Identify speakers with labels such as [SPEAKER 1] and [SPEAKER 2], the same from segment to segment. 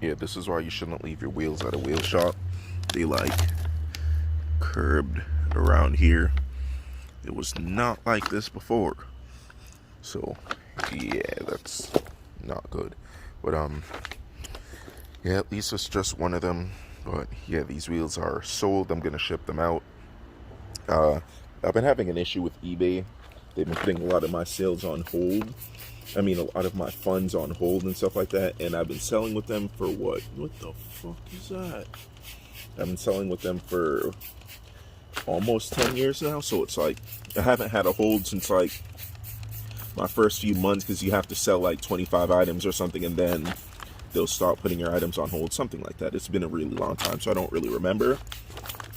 [SPEAKER 1] Yeah, this is why you shouldn't leave your wheels at a wheel shop. They like curved around here. It was not like this before. So yeah, that's not good. But yeah, at least it's just one of them. But yeah, these wheels are sold. I'm gonna ship them out. I've been having an issue with eBay. They've been putting a lot of my sales on hold. I mean, a lot of my funds on hold and stuff like that. And I've been selling with them for what? What the fuck is that? I've been selling with them for almost 10 years now. So it's like, I haven't had a hold since like my first few months, because you have to sell like 25 items or something, and then they'll stop putting your items on hold, something like that. It's been a really long time, so I don't really remember.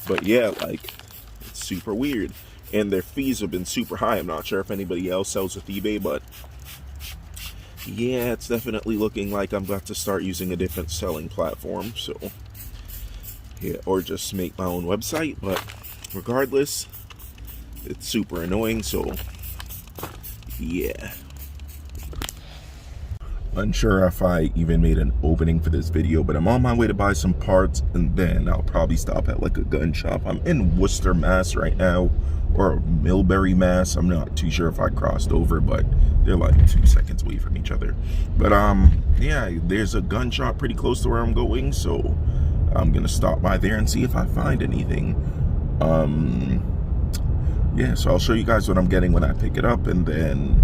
[SPEAKER 1] But yeah, like, it's super weird. And their fees have been super high. I'm not sure if anybody else sells with eBay, but yeah, it's definitely looking like I'm about to start using a different selling platform. So yeah, or just make my own website. But regardless, it's super annoying. So yeah, unsure if I even made an opening for this video, but I'm on my way to buy some parts, and then I'll probably stop at like a gun shop. I'm in Worcester, Mass right now, or Millbury, Mass. I'm not too sure if I crossed over, but they're like 2 seconds away from each other. But yeah, there's a gun shop pretty close to where I'm going, so I'm gonna stop by there and see if I find anything. Yeah, so I'll show you guys what I'm getting when I pick it up, and then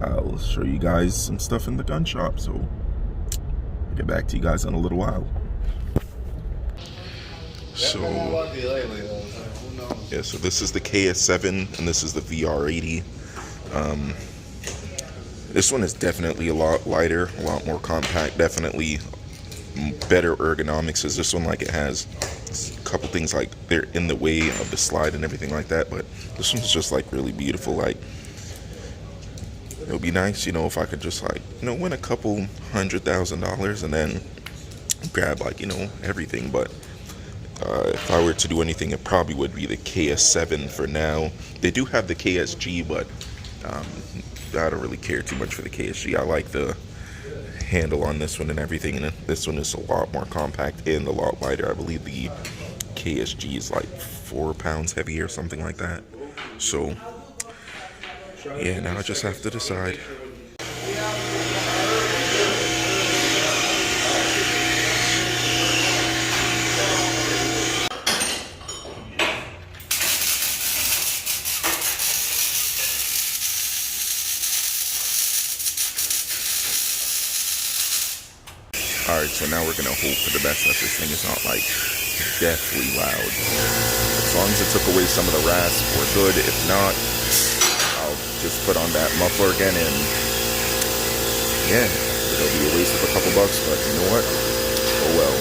[SPEAKER 1] I'll show you guys some stuff in the gun shop. So I'll get back to you guys in a little while. So yeah, so this is the KS7 and this is the VR80. This one is definitely a lot lighter, a lot more compact, definitely better ergonomics as this one. Like, it has a couple things like they're in the way of the slide and everything like that, but this one's just like really beautiful. Like, it would be nice, you know, if I could just like, you know, win a couple $100,000 and then grab like, you know, everything. But if I were to do anything, it probably would be the KS7 for now. They do have the KSG, but I don't really care too much for the KSG. I like the handle on this one and everything, and this one is a lot more compact and a lot lighter. I believe the KSG is like 4 pounds heavier or something like that. So yeah, now I just have to decide. Alright, so now we're gonna hope for the best that this thing is not like deathly loud. As long as it took away some of the rasp, we're good. If not, I'll just put on that muffler again, and yeah, it'll be a waste of a couple bucks, but you know what? Oh well.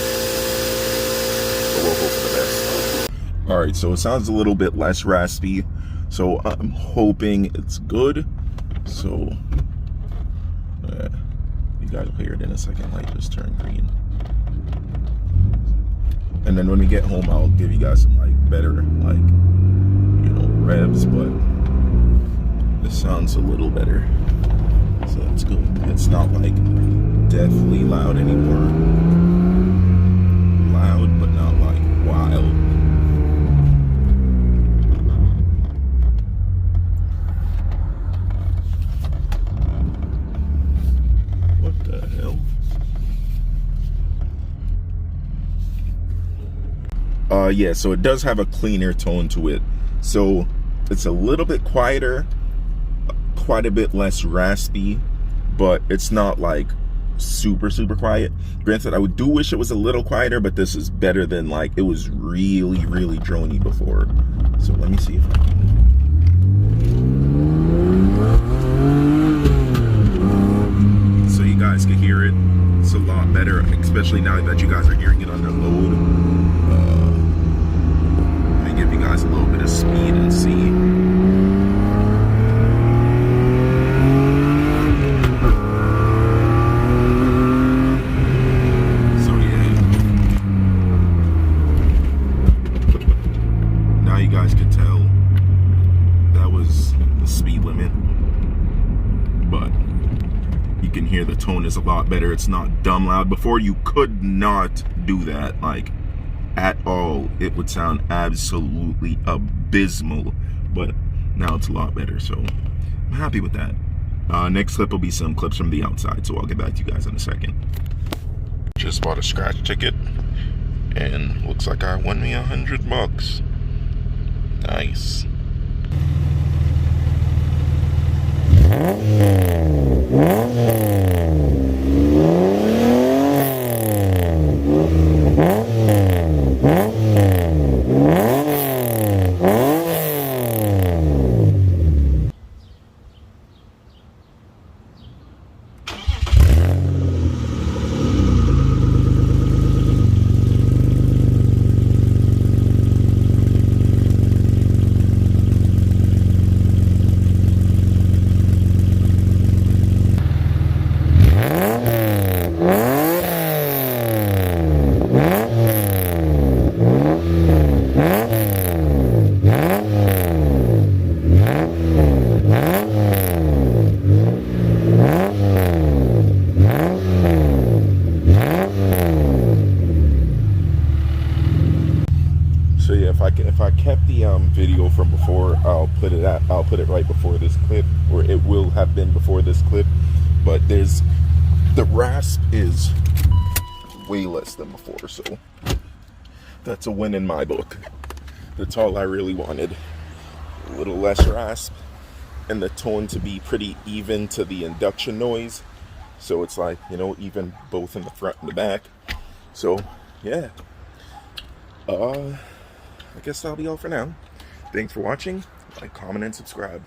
[SPEAKER 1] But we'll hope for the best. Alright, so it sounds a little bit less raspy, so I'm hoping it's good. So you guys will hear it in a second. Light just turned green. And then when we get home, I'll give you guys some like better, like, you know, revs, but this sounds a little better, so that's good. It's not like deathly loud anymore. Loud, but not like wild. What the hell? Yeah, so it does have a cleaner tone to it. So it's a little bit quieter, quite a bit less raspy, but it's not like super quiet. Granted, I do wish it was a little quieter, but this is better than like it was really drony before. So let me see if I can. So you guys can hear it. It's a lot better, especially now that you guys are hearing it under load. Let me give you guys a little bit of speed and see. So yeah, now you guys can tell that was the speed limit, but you can hear the tone is a lot better. It's not dumb loud. Before, you could not do that, like, at all. It would sound absolutely abysmal, but now it's a lot better, so I'm happy with that. Next clip will be some clips from the outside, so I'll get back to you guys in a second. Just bought a scratch ticket, and looks like I won me $100. Nice. So yeah, if I kept the video from before, I'll put it right before this clip, or it will have been before this clip. But the rasp is way less than before, so that's a win in my book. That's all I really wanted. A little less rasp, and the tone to be pretty even to the induction noise, so it's like, you know, even both in the front and the back. So yeah, I guess that'll be all for now. Thanks for watching. Like, comment, and subscribe.